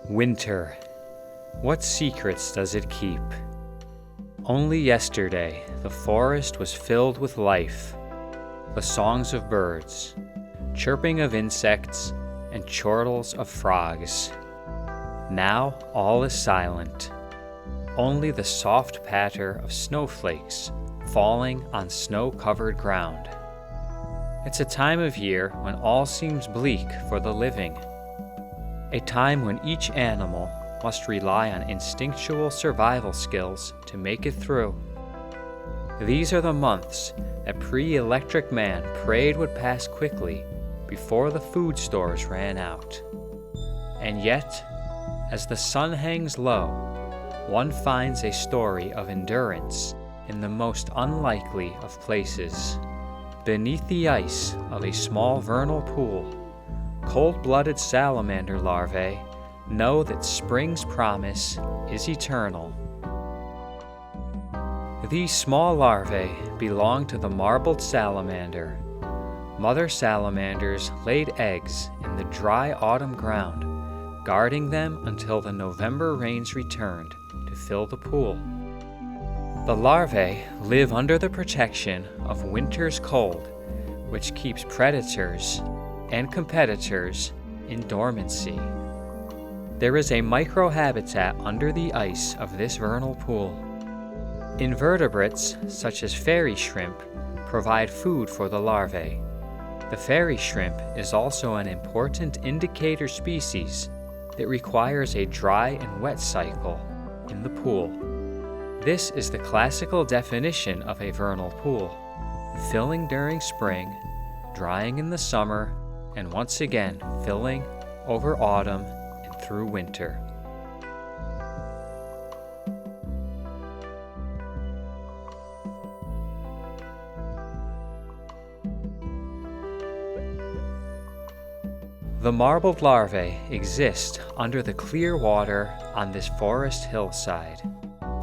Winter. What secrets does it keep? Only yesterday the forest was filled with life, the songs of birds, chirping of insects, and chortles of frogs. Now all is silent, only the soft patter of snowflakes falling on snow-covered ground. It's a time of year when all seems bleak for the living, a time when each animal must rely on instinctual survival skills to make it through. These are the months that pre-electric man prayed would pass quickly before the food stores ran out. And yet, as the sun hangs low, one finds a story of endurance in the most unlikely of places. Beneath the ice of a small vernal pool, cold-blooded salamander larvae know that spring's promise is eternal. These small larvae belong to the marbled salamander. Mother salamanders laid eggs in the dry autumn ground, guarding them until the November rains returned to fill the pool. The larvae live under the protection of winter's cold, which keeps predators and competitors in dormancy. There is a microhabitat under the ice of this vernal pool. Invertebrates, such as fairy shrimp, provide food for the larvae. The fairy shrimp is also an important indicator species that requires a dry and wet cycle in the pool. This is the classical definition of a vernal pool: filling during spring, drying in the summer, and once again filling over autumn and through winter. The marbled larvae exist under the clear water on this forest hillside.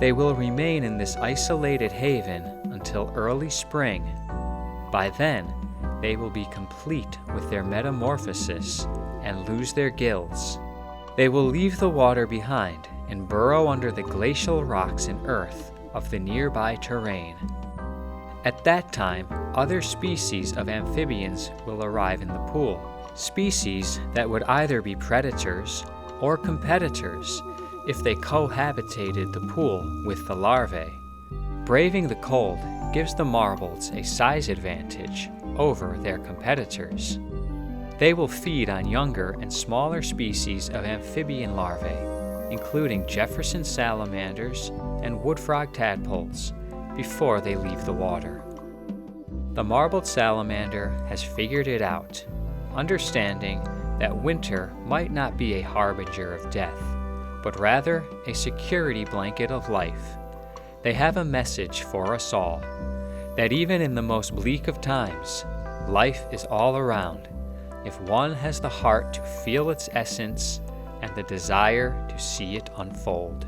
They will remain in this isolated haven until early spring. By then, they will be complete with their metamorphosis and lose their gills. They will leave the water behind and burrow under the glacial rocks and earth of the nearby terrain. At that time, other species of amphibians will arrive in the pool, species that would either be predators or competitors if they cohabitated the pool with the larvae. Braving the cold gives the marbleds a size advantage over their competitors. They will feed on younger and smaller species of amphibian larvae, including Jefferson salamanders and wood frog tadpoles, before they leave the water. The marbled salamander has figured it out, understanding that winter might not be a harbinger of death, but rather a security blanket of life. They have a message for us all, that even in the most bleak of times, life is all around, if one has the heart to feel its essence and the desire to see it unfold.